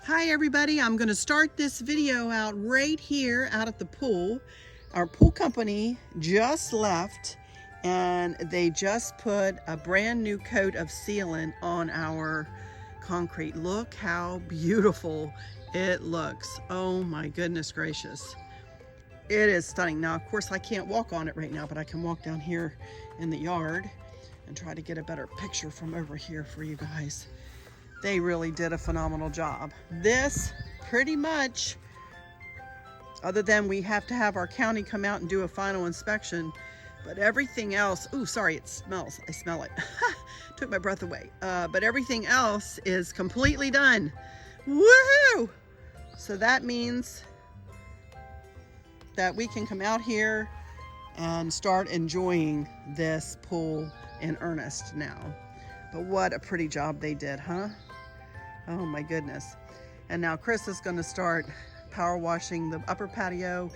Hi everybody, I'm going to start this video out right here out at the pool. Our pool company just left and they just put a brand new coat of sealant on our concrete. Look how beautiful it looks. Oh my goodness gracious. It is stunning. Now of course I can't walk on it right now, but I can walk down here in the yard and try to get a better picture from over here for you guys. They really did a phenomenal job. This pretty much, other than we have to have our county come out and do a final inspection, but everything else, ooh, sorry, it smells, I smell it. Took my breath away. But everything else is completely done. Woohoo! So that means that we can come out here and start enjoying this pool in earnest now. But what a pretty job they did, huh? Oh my goodness. And now Chris is going to start power washing the upper patio.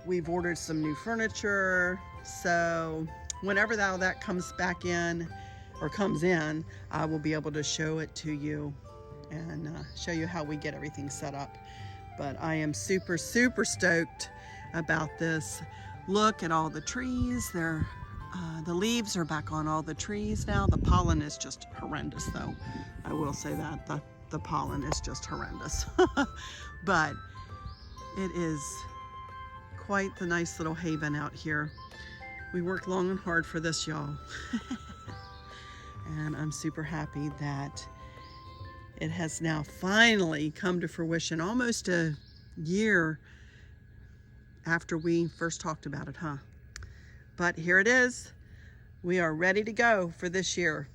We've ordered some new furniture. So whenever that comes back in or comes in, I will be able to show it to you and show you how we get everything set up. But I am super, super stoked about this. Look at all the trees. The leaves are back on all the trees now. The pollen is just horrendous though. I will say that. The pollen is just horrendous. But it is quite the nice little haven out here. We worked long and hard for this, y'all. And I'm super happy that it has now finally come to fruition, almost a year after we first talked about it, huh? But here it is. We are ready to go for this year.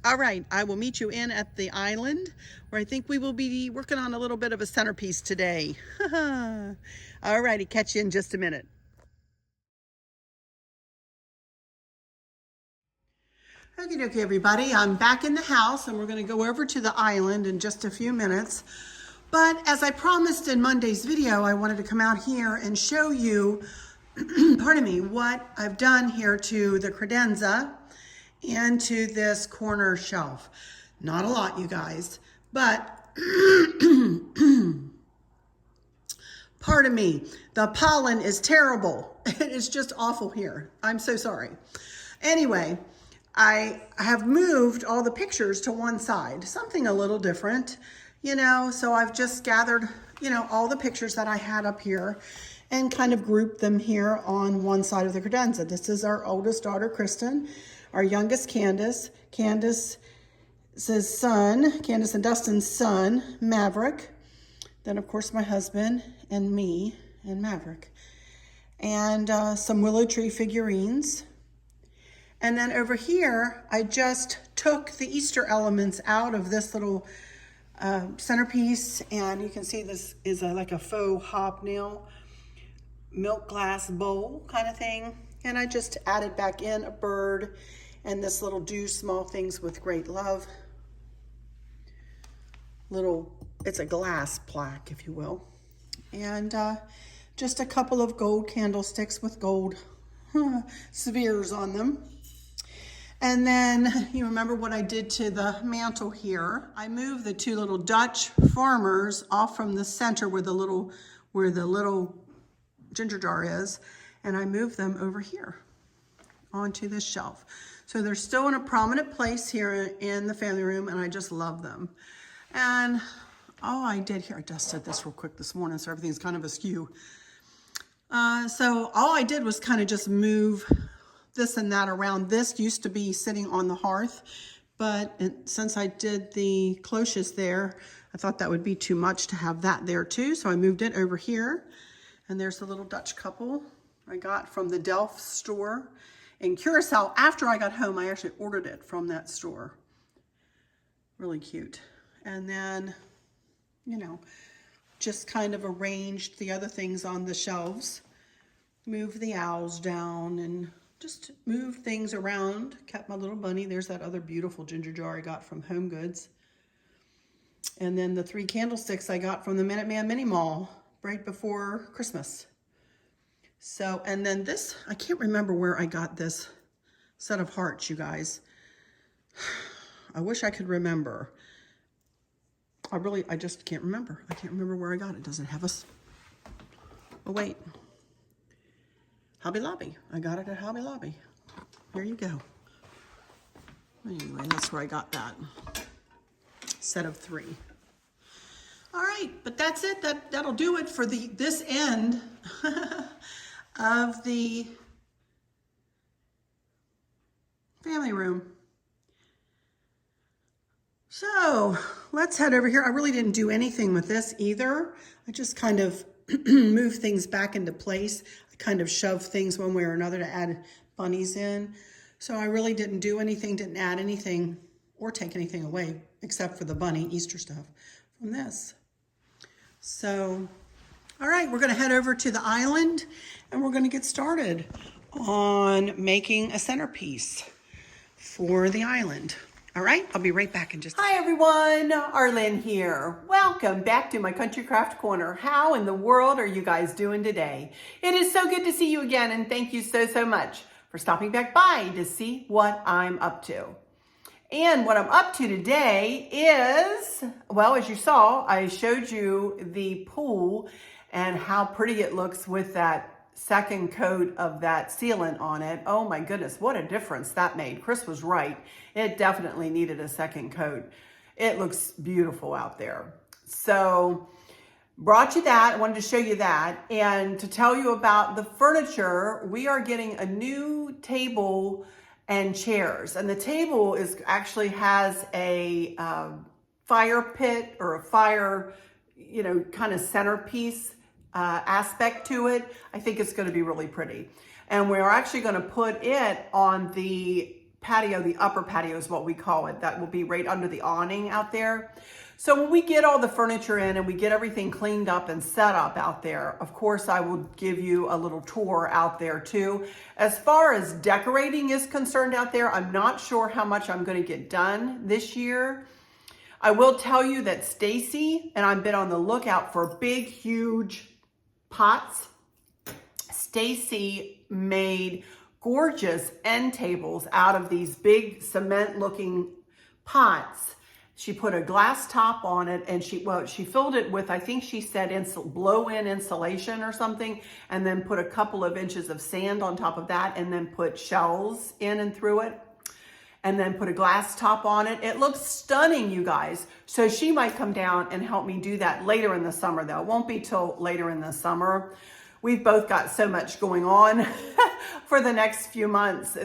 All right, I will meet you in at the island where I think we will be working on a little bit of a centerpiece today. All righty, catch you in just a minute. Okay, everybody, I'm back in the house and we're going to go over to the island in just a few minutes. But as I promised in Monday's video, I wanted to come out here and show you, pardon me, what I've done here to the credenza and to this corner shelf. Not a lot, you guys, but pardon me, the pollen is terrible. It's just awful here. I'm so sorry. Anyway, I have moved all the pictures to one side, something a little different, you know, so I've just gathered, you know, all the pictures that I had up here and kind of grouped them here on one side of the credenza. This is our oldest daughter, Kristen, our youngest, Candace, Candace's son, Candace and Dustin's son, Maverick, then of course my husband and me and Maverick, and some willow tree figurines. And then over here, I just took the Easter elements out of this little centerpiece, and you can see this is like a faux hobnail milk glass bowl kind of thing. And I just added back in a bird and this little do small things with great love. It's a glass plaque, if you will. And just a couple of gold candlesticks with gold spheres on them. And then you remember what I did to the mantle here. I moved the two little Dutch farmers off from the center where the little ginger jar is, and I moved them over here onto this shelf. So they're still in a prominent place here in the family room, and I just love them. And all I did here, I dusted this real quick this morning, so everything's kind of askew. So all I did was kind of just move this and that around. This used to be sitting on the hearth, but since I did the cloches there, I thought that would be too much to have that there too. So I moved it over here. And there's the little Dutch couple I got from the Delft store in Curacao. After I got home, I actually ordered it from that store. Really cute. And then, you know, just kind of arranged the other things on the shelves. Moved the owls down and just moved things around. Kept my little bunny. There's that other beautiful ginger jar I got from Home Goods. And then the 3 candlesticks I got from the Minuteman Mini Mall right before Christmas. So, and then this, I can't remember where I got this set of hearts, you guys. I wish I could remember. I just can't remember. I can't remember where I got it. Does it have us? Oh, wait. Hobby Lobby. I got it at Hobby Lobby. Here you go. Anyway, that's where I got that. Set of 3. All right, but that's it. That'll do it for this end of the family room. So let's head over here. I really didn't do anything with this either. I just kind of move things back into place. I kind of shove things one way or another to add bunnies in. So I really didn't do anything, didn't add anything or take anything away except for the bunny Easter stuff from this. So, all right, we're going to head over to the island and we're going to get started on making a centerpiece for the island. All right, I'll be right back in just a Hi everyone, Arlynn here. Welcome back to my Country Craft Corner. How in the world are you guys doing today? It is so good to see you again, and thank you so much for stopping back by to see what I'm up to. And what I'm up to today is, well, as you saw, I showed you the pool and how pretty it looks with that second coat of that sealant on it. Oh my goodness, what a difference that made. Chris was right. It definitely needed a second coat. It looks beautiful out there. So brought you that. I wanted to show you that. And to tell you about the furniture, we are getting a new table and chairs. And the table actually has a fire pit or a fire, kind of centerpiece aspect to it. I think it's going to be really pretty. And we're actually going to put it on the patio. The upper patio is what we call it. That will be right under the awning out there. So when we get all the furniture in and we get everything cleaned up and set up out there, of course, I will give you a little tour out there too. As far as decorating is concerned out there, I'm not sure how much I'm going to get done this year. I will tell you that Stacy, and I've been on the lookout for big, huge pots. Stacy made gorgeous end tables out of these big cement looking pots. She put a glass top on it and she filled it with, I think she said blow-in insulation or something, and then put a couple of inches of sand on top of that, and then put shells in and through it, and then put a glass top on it. It looks stunning, you guys. So she might come down and help me do that later in the summer though. It won't be till later in the summer. We've both got so much going on for the next few months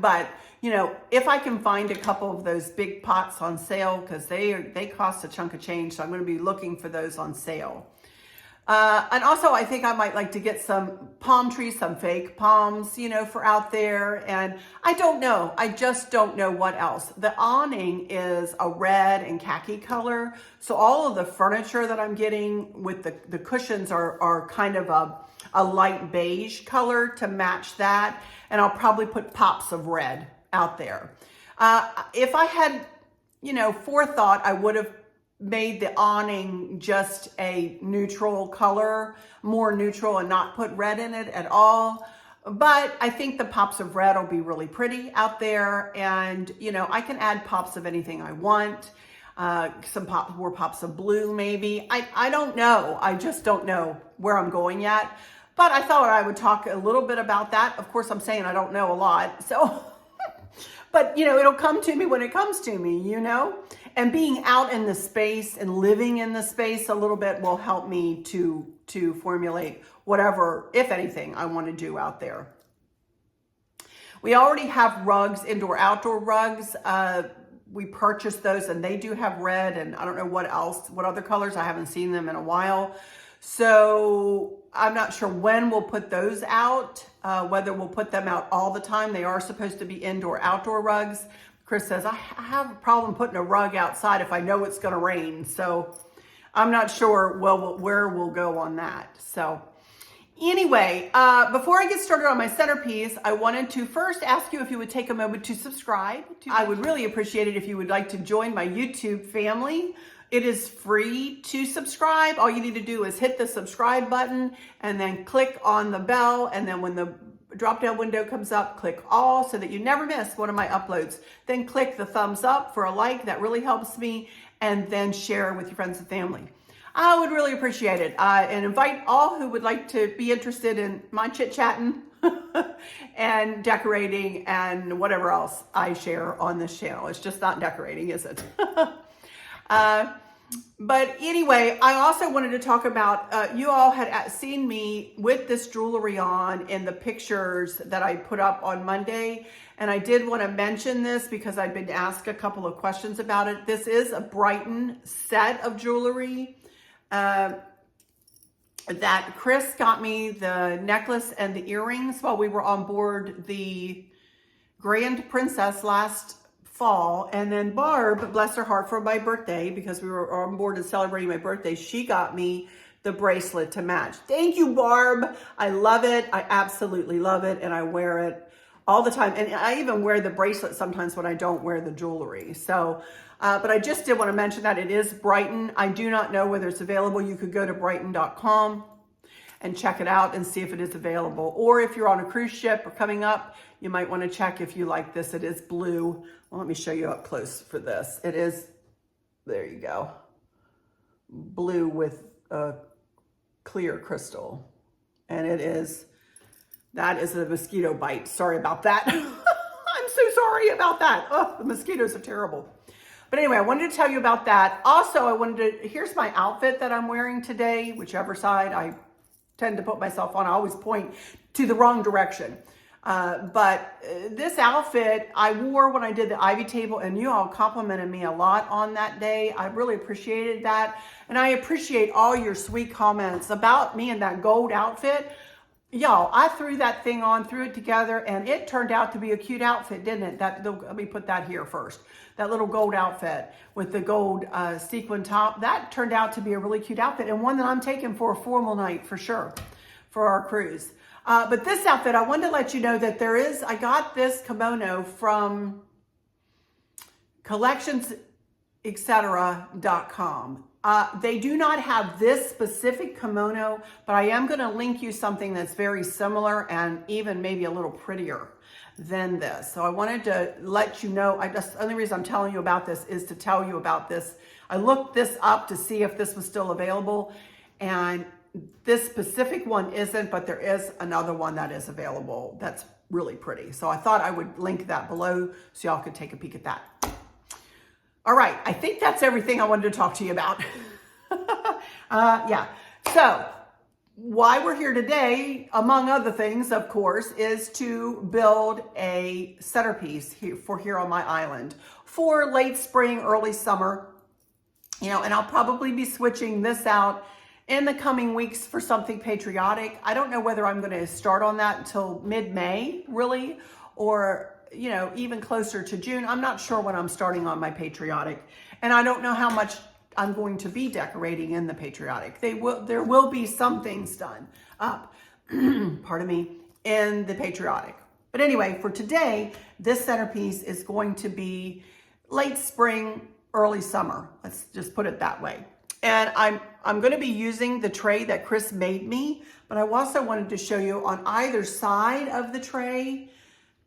but if I can find a couple of those big pots on sale, because they cost a chunk of change, so I'm going to be looking for those on sale. And also I think I might like to get some palm trees, some fake palms, for out there. And I don't know. I just don't know what else. The awning is a red and khaki color. So all of the furniture that I'm getting with the cushions are kind of a light beige color to match that. And I'll probably put pops of red out there. If I had, forethought, I would have made the awning just a neutral color, more neutral, and not put red in it at all. But I think the pops of red will be really pretty out there. And, I can add pops of anything I want. More pops of blue, maybe. I don't know. I just don't know where I'm going yet. But I thought I would talk a little bit about that. Of course, I'm saying I don't know a lot. So, but, it'll come to me when it comes to me, And being out in the space and living in the space a little bit will help me to formulate whatever, if anything, I want to do out there. We already have rugs, indoor-outdoor rugs. We purchased those, and they do have red, and I don't know what other colors. I haven't seen them in a while. So I'm not sure when we'll put those out, whether we'll put them out all the time. They are supposed to be indoor-outdoor rugs. Chris says, I have a problem putting a rug outside if I know it's going to rain. So I'm not sure where we'll go on that. So anyway, before I get started on my centerpiece, I wanted to first ask you if you would take a moment to subscribe. I would really appreciate it if you would like to join my YouTube family. It is free to subscribe. All you need to do is hit the subscribe button and then click on the bell. And then when the drop down window comes up, click all so that you never miss one of my uploads. Then click the thumbs up for a like, that really helps me, and then share with your friends and family. I would really appreciate it. And invite all who would like to be interested in my chit-chatting and decorating and whatever else I share on this channel. It's just not decorating, is it? But anyway, I also wanted to talk about, you all had seen me with this jewelry on in the pictures that I put up on Monday. And I did want to mention this because I've been asked a couple of questions about it. This is a Brighton set of jewelry that Chris got me the necklace and the earrings while we were on board the Grand Princess last fall. And then Barb, bless her heart, for my birthday, because we were on board and celebrating my birthday, she got me the bracelet to match. Thank you, Barb. I love it. I absolutely love it. And I wear it all the time. And I even wear the bracelet sometimes when I don't wear the jewelry. So, but I just did want to mention that it is Brighton. I do not know whether it's available. You could go to brighton.com and check it out and see if it is available. Or if you're on a cruise ship or coming up, you might want to check if you like this. It is blue. Well, let me show you up close for this. It is, there you go, blue with a clear crystal. And it is, that is a mosquito bite. Sorry about that. I'm so sorry about that. Oh, the mosquitoes are terrible. But anyway, I wanted to tell you about that. Also, I wanted to, here's my outfit that I'm wearing today, whichever side I tend to put myself on. I always point to the wrong direction. But this outfit I wore when I did the Ivy table, and you all complimented me a lot on that day. I really appreciated that. And I appreciate all your sweet comments about me in that gold outfit. Y'all, I threw that thing on, threw it together, and it turned out to be a cute outfit, didn't it? Let me put that here first. That little gold outfit with the gold sequin top, that turned out to be a really cute outfit, and one that I'm taking for a formal night for sure for our cruise. But this outfit, I wanted to let you know that I got this kimono from collections.etc.com. They do not have this specific kimono, but I am going to link you something that's very similar and even maybe a little prettier than this. So I wanted to let you know, the only reason I'm telling you about this is to tell you about this. I looked this up to see if this was still available, and this specific one isn't, but there is another one that is available that's really pretty. So I thought I would link that below so y'all could take a peek at that. All right, I think that's everything I wanted to talk to you about. Yeah, so why we're here today, among other things, of course, is to build a centerpiece here on my island for late spring, early summer. You know, and I'll probably be switching this out in the coming weeks for something patriotic. I don't know whether I'm going to start on that until mid-May, really, or, you know, even closer to June. I'm not sure when I'm starting on my patriotic, and I don't know how much I'm going to be decorating in the patriotic. There will be some things done up, pardon me, in the patriotic. But anyway, for today, this centerpiece is going to be late spring, early summer. Let's just put it that way. And I'm going to be using the tray that Chris made me, but I also wanted to show you on either side of the tray,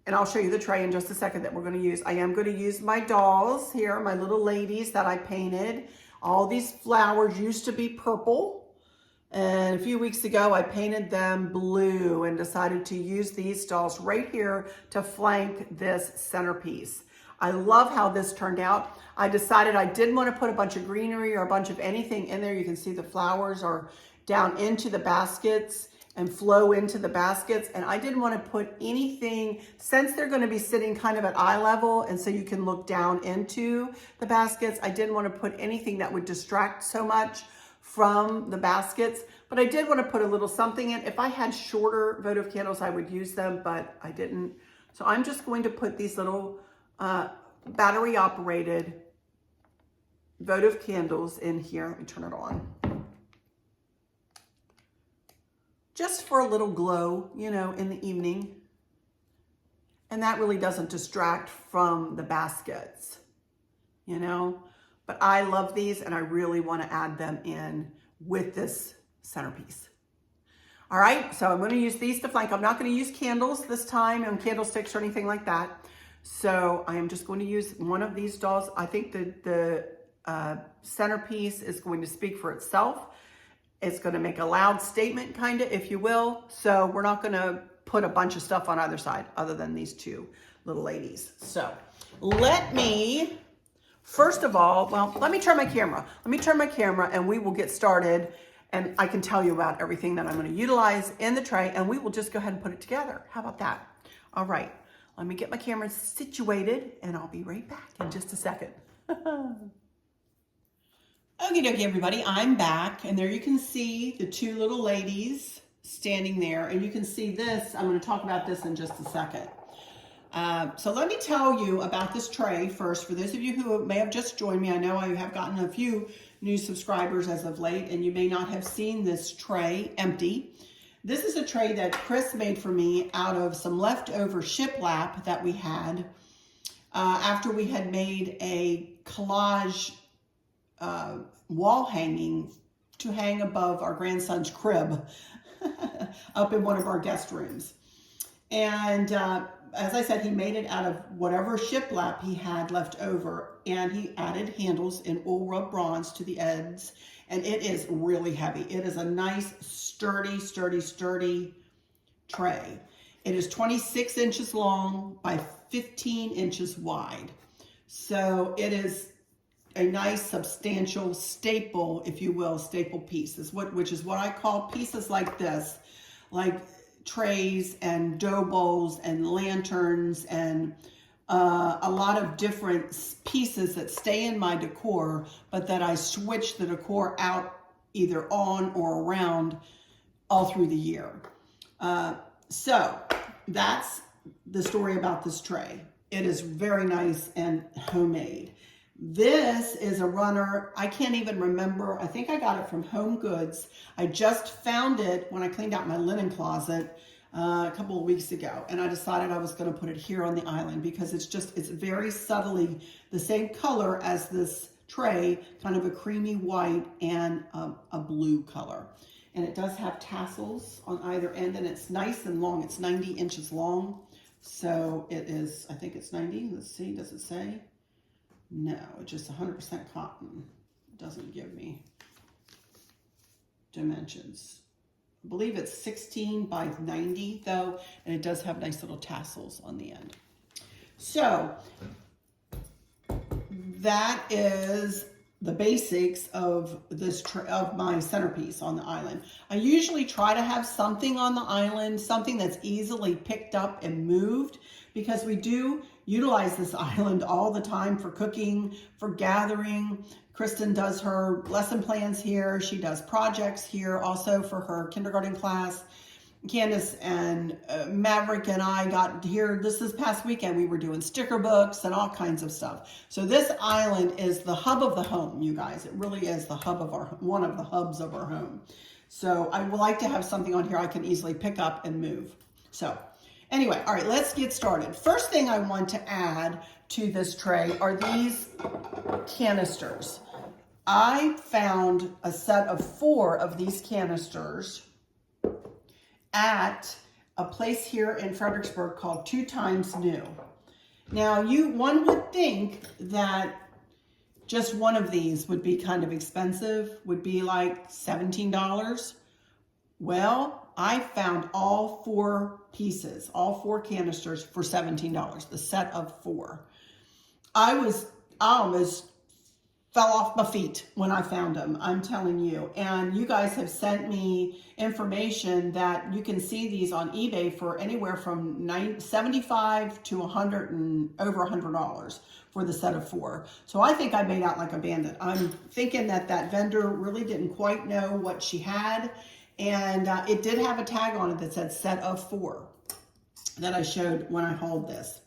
and I'll show you the tray in just a second that we're going to use. I am going to use my dolls here, my little ladies that I painted. All these flowers used to be purple, and a few weeks ago I painted them blue and decided to use these dolls right here to flank this centerpiece. I love how this turned out. I decided I didn't want to put a bunch of greenery or a bunch of anything in there. You can see the flowers are down into the baskets and flow into the baskets. And I didn't want to put anything, since they're going to be sitting kind of at eye level, and so you can look down into the baskets, I didn't want to put anything that would distract so much from the baskets. But I did want to put a little something in. If I had shorter votive candles, I would use them, but I didn't. So I'm just going to put these little battery operated votive candles in here. Let me turn it on. Just for a little glow, you know, in the evening. And that really doesn't distract from the baskets, you know. But I love these and I really want to add them in with this centerpiece. All right, so I'm going to use these to flank. I'm not going to use candles this time and candlesticks or anything like that. So I am just going to use one of these dolls. I think the centerpiece is going to speak for itself. It's going to make a loud statement, kind of, if you will. So we're not going to put a bunch of stuff on either side other than these two little ladies. So let me, first of all, well, let me turn my camera. Let me turn my camera and we will get started. And I can tell you about everything that I'm going to utilize in the tray, and we will just go ahead and put it together. How about that? All right, let me get my camera situated and I'll be right back in just a second. Okie dokie, everybody, I'm back, and there you can see the two little ladies standing there, and you can see this. I'm going to talk about this in just a second. So let me tell you about this tray first. For those of you who may have just joined me, I know I have gotten a few new subscribers as of late, and you may not have seen this tray empty. This is a tray that Chris made for me out of some leftover shiplap that we had after we had made a collage wall hanging to hang above our grandson's crib up in one of our guest rooms. And as I said, he made it out of whatever shiplap he had left over, and he added handles in oil rub bronze to the ends, and it is really heavy. It is a nice, sturdy tray. It is 26 inches long by 15 inches wide. So it is a nice substantial staple, if you will, staple piece, which is what I call pieces like this, like trays and dough bowls and lanterns and a lot of different pieces that stay in my decor, but that I switch the decor out either on or around all through the year. So that's the story about this tray. It is very nice and homemade. This is a runner. I can't even remember. I think I got it from Home Goods. I just found it when I cleaned out my linen closet a couple of weeks ago, and I decided I was going to put it here on the island because it's very subtly the same color as this tray, kind of a creamy white and a blue color. And it does have tassels on either end, and it's nice and long. It's 90 inches long. So it is, I think it's 90. Let's see, does it say? No, it's just 100% cotton. It doesn't give me dimensions. I believe it's 16 by 90 though, and it does have nice little tassels on the end. So that is the basics of this of my centerpiece on the island. I usually try to have something on the island, something that's easily picked up and moved, because we do utilize this island all the time for cooking, for gathering. Kristen does her lesson plans here. She does projects here also for her kindergarten class. Candace and Maverick and I got here this past weekend. We were doing sticker books and all kinds of stuff. So this island is the hub of the home, you guys. It really is the hub of one of the hubs of our home. So I would like to have something on here I can easily pick up and move. So anyway, all right, let's get started. First thing I want to add to this tray are these canisters. I found a set of 4 of these canisters at a place here in Fredericksburg called 2 Times New. Now, one would think that just one of these would be kind of expensive, would be like $17. Well, I found all 4 pieces, all 4 canisters for $17, the set of 4. I almost fell off my feet when I found them, I'm telling you. And you guys have sent me information that you can see these on eBay for anywhere from $75 to over $100 for the set of 4. So I think I made out like a bandit. I'm thinking that vendor really didn't quite know what she had. And it did have a tag on it that said set of 4 that I showed when I hauled this.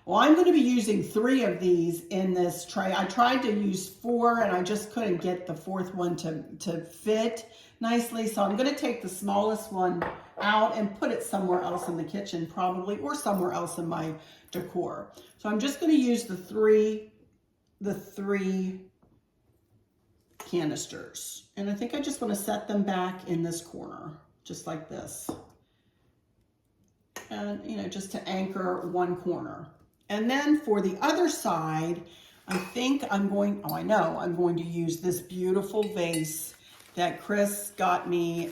Well, I'm going to be using 3 of these in this tray. I tried to use 4 and I just couldn't get the 4th one to fit nicely. So I'm going to take the smallest one out and put it somewhere else in the kitchen probably, or somewhere else in my decor. So I'm just going to use the three canisters. And I think I just want to set them back in this corner. just like this. And, you know, just to anchor one corner. And then for the other side, I think I'm going, oh, I know, I'm going to use this beautiful vase that Chris got me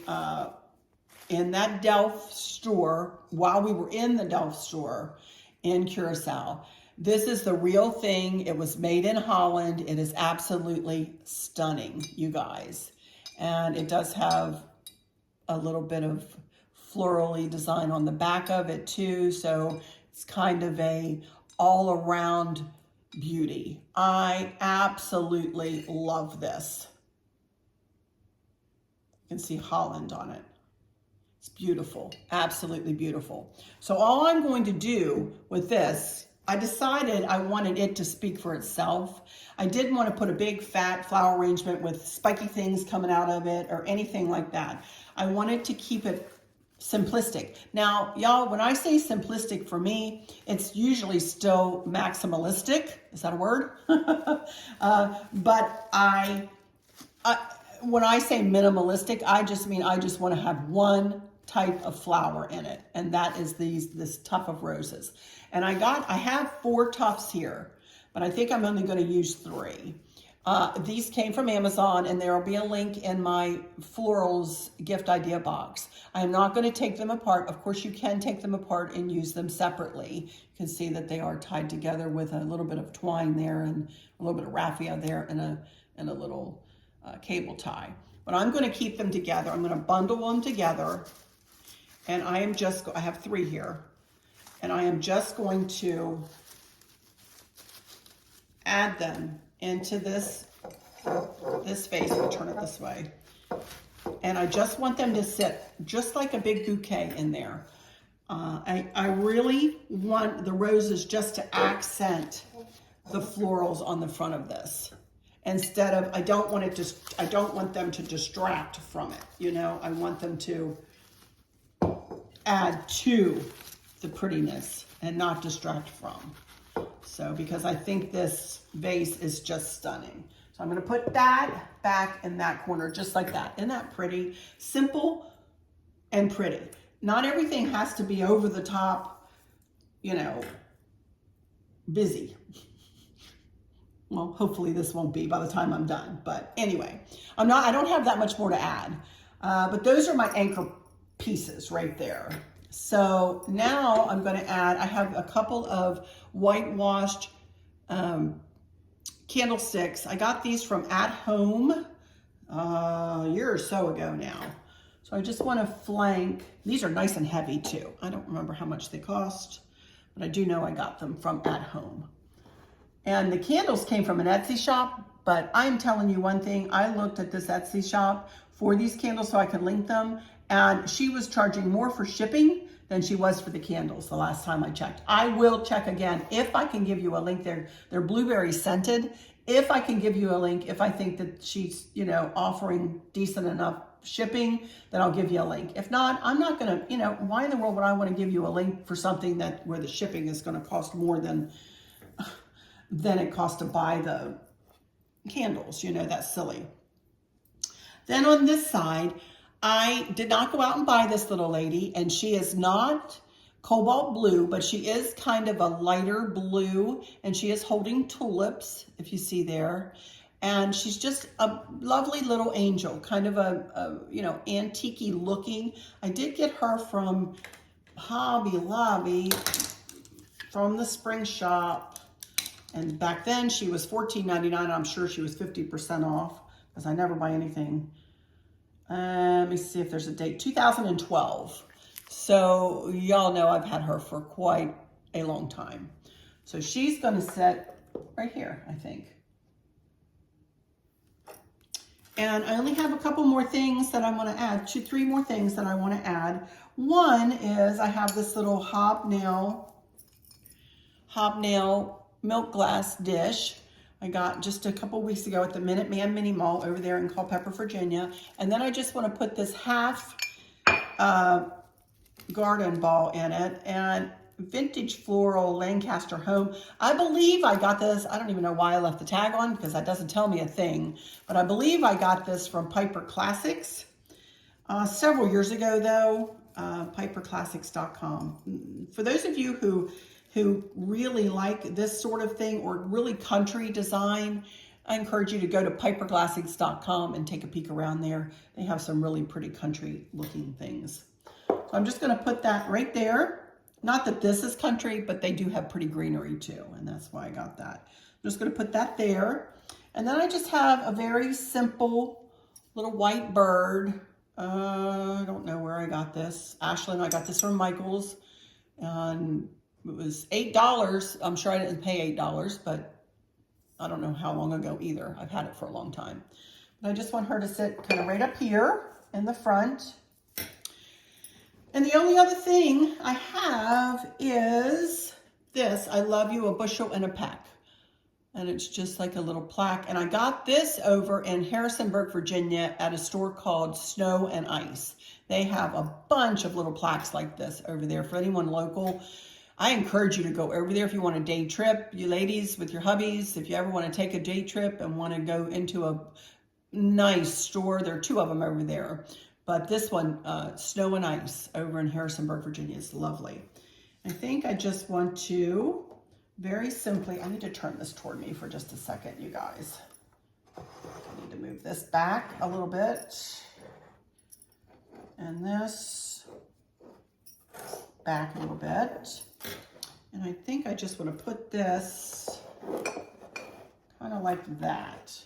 in that Delft store while we were in the Delft store in Curacao. This is the real thing. It was made in Holland. It is absolutely stunning, you guys. And it does have a little bit of florally design on the back of it too. So it's kind of a all around beauty. I absolutely love this. You can see Holland on it. It's beautiful, absolutely beautiful. So all I'm going to do with this, I decided I wanted it to speak for itself. I didn't want to put a big fat flower arrangement with spiky things coming out of it or anything like that. I wanted to keep it simplistic. Now, y'all, when I say simplistic for me, it's usually still maximalistic. Is that a word? But when I say minimalistic, I just mean I just want to have one type of flower in it, and that is this tuft of roses. And I have 4 tufts here, but I think I'm only going to use 3. These came from Amazon, and there will be a link in my florals gift idea box. I am not going to take them apart. Of course, you can take them apart and use them separately. You can see that they are tied together with a little bit of twine there and a little bit of raffia there and a little cable tie. But I'm going to keep them together. I'm going to bundle them together, and I have 3 here, and I am just going to add them into this vase. I'll turn it this way. And I just want them to sit just like a big bouquet in there. I really want the roses just to accent the florals on the front of this. Instead of, I don't want them to distract from it. You know, I want them to add to the prettiness and not distract from. So, because I think this vase is just stunning. So I'm going to put that back in that corner, just like that. Isn't that pretty? Simple and pretty. Not everything has to be over the top, you know, busy. Well, hopefully this won't be by the time I'm done. But anyway, I don't have that much more to add. But those are my anchor pieces right there. So now I'm going to add, I have a couple of whitewashed candlesticks. I got these from At Home a year or so ago now. So I just want to flank. These are nice and heavy too. I don't remember how much they cost, but I do know I got them from At Home. And the candles came from an Etsy shop, but I'm telling you one thing. I looked at this Etsy shop for these candles so I could link them, and she was charging more for shipping than she was for the candles the last time I checked. I will check again if I can give you a link. They're blueberry scented. If I can give you a link, if I think that she's, you know, offering decent enough shipping, then I'll give you a link. If not, I'm not gonna, you know, why in the world would I want to give you a link for something where the shipping is gonna cost more than it costs to buy the candles? You know, that's silly. Then on this side, I did not go out and buy this little lady, and she is not cobalt blue, but she is kind of a lighter blue, and she is holding tulips, if you see there. And she's just a lovely little angel, kind of a you know, antique-y looking. I did get her from Hobby Lobby, from the spring shop. And back then she was $14.99. I'm sure she was 50% off, because I never buy anything. Let me see if there's a date. 2012. So y'all know I've had her for quite a long time. So she's going to sit right here, I think. And I only have a couple more things that I want to add. 3 more things that I want to add. One is I have this little hobnail milk glass dish I got just a couple weeks ago at the Minuteman Mini Mall over there in Culpeper, Virginia. And then I just want to put this half garden ball in it, and vintage floral Lancaster home. I believe I got this. I don't even know why I left the tag on, because that doesn't tell me a thing, but I believe I got this from Piper Classics. several years ago though, piperclassics.com. For those of you who really like this sort of thing or really country design, I encourage you to go to piperclassics.com and take a peek around there. They have some really pretty country looking things. So I'm just going to put that right there. Not that this is country, but they do have pretty greenery too, and that's why I got that. I'm just going to put that there. And then I just have a very simple little white bird. I don't know where I got this. Ashlyn, I got this from Michael's. And it was $8. I'm sure I didn't pay $8, but I don't know how long ago either. I've had it for a long time. But I just want her to sit kind of right up here in the front. And the only other thing I have is this. I love you, a bushel and a peck. And it's just like a little plaque. And I got this over in Harrisonburg, Virginia at a store called Snow and Ice. They have a bunch of little plaques like this over there for anyone local. I encourage you to go over there if you want a day trip, you ladies with your hubbies. If you ever want to take a day trip and want to go into a nice store, there are two of them over there. But this one, Snow and Ice over in Harrisonburg, Virginia, is lovely. I think I just want to very simply, I need to turn this toward me for just a second, you guys. I need to move this back a little bit. And this back a little bit. And I think I just want to put this kind of like that.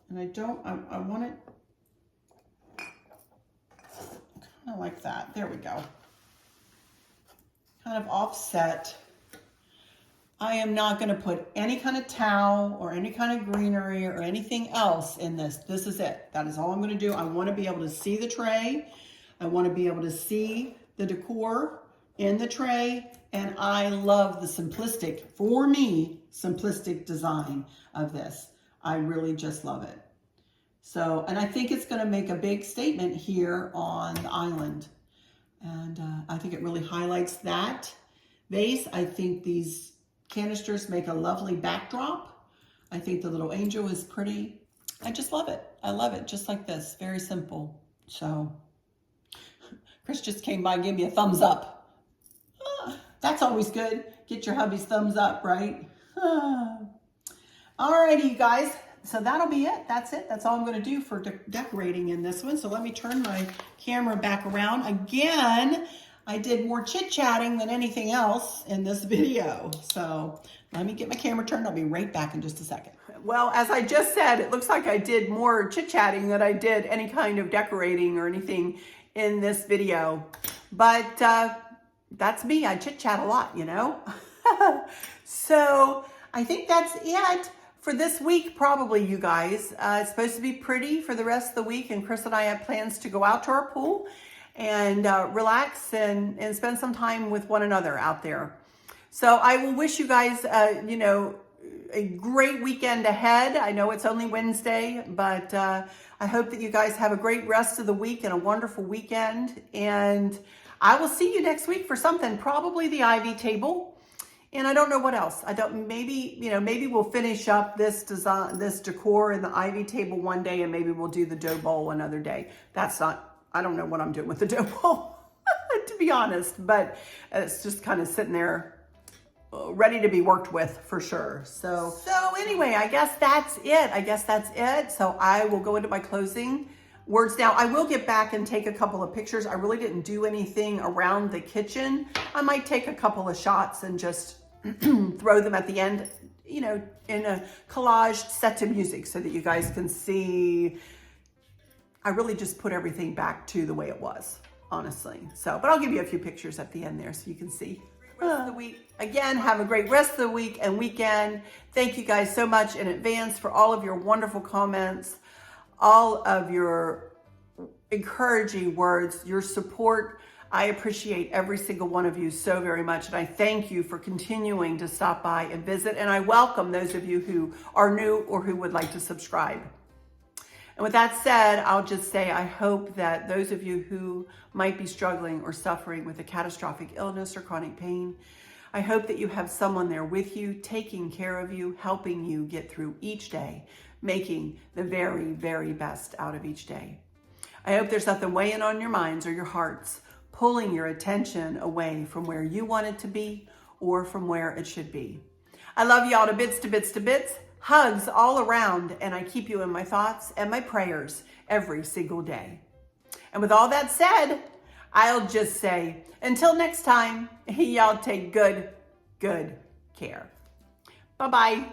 And I want it kind of like that. There we go. Kind of offset. I am not going to put any kind of towel or any kind of greenery or anything else in this. This is it. That is all I'm going to do. I want to be able to see the tray. I want to be able to see the decor in the tray. And I love the simplistic, for me, simplistic design of this. I really just love it. So, and I think it's going to make a big statement here on the island. And I think it really highlights that vase. I think these canisters make a lovely backdrop. I think the little angel is pretty. I just love it. I love it just like this. Very simple. So Chris just came by and gave me a thumbs up. That's always good. Get your hubby's thumbs up, right? Alrighty, you guys. So that'll be it. That's it. That's all I'm going to do for decorating in this one. So let me turn my camera back around. Again, I did more chit-chatting than anything else in this video. So let me get my camera turned. I'll be right back in just a second. Well, as I just said, it looks like I did more chit-chatting than I did any kind of decorating or anything in this video. But that's me. I chit-chat a lot, you know. So I think that's it for this week, probably, you guys. It's supposed to be pretty for the rest of the week, and Chris and I have plans to go out to our pool and relax and spend some time with one another out there. So I will wish you guys, you know, a great weekend ahead. I know it's only Wednesday, but I hope that you guys have a great rest of the week and a wonderful weekend. And I will see you next week for something, probably the ivy table. And I don't know what else. Maybe, you know, maybe we'll finish up this design, this decor in the ivy table one day, and maybe we'll do the dough bowl another day. I don't know what I'm doing with the dough bowl, to be honest, but it's just kind of sitting there ready to be worked with for sure. So anyway, I guess that's it. So I will go into my closing words now. I will get back and take a couple of pictures. I really didn't do anything around the kitchen. I might take a couple of shots and just throw them at the end, you know, in a collaged set to music so that you guys can see. I really just put everything back to the way it was, honestly. So, but I'll give you a few pictures at the end there so you can see. Rest of the week. Again, have a great rest of the week and weekend. Thank you guys so much in advance for all of your wonderful comments, all of your encouraging words, your support. I appreciate every single one of you so very much. And I thank you for continuing to stop by and visit. And I welcome those of you who are new or who would like to subscribe. And with that said, I'll just say I hope that those of you who might be struggling or suffering with a catastrophic illness or chronic pain, I hope that you have someone there with you, taking care of you, helping you get through each day, making the very, very best out of each day. I hope there's nothing weighing on your minds or your hearts, pulling your attention away from where you want it to be or from where it should be. I love you all to bits, to bits, to bits. Hugs all around, and I keep you in my thoughts and my prayers every single day. And with all that said, I'll just say, until next time, y'all take good care. Bye-bye.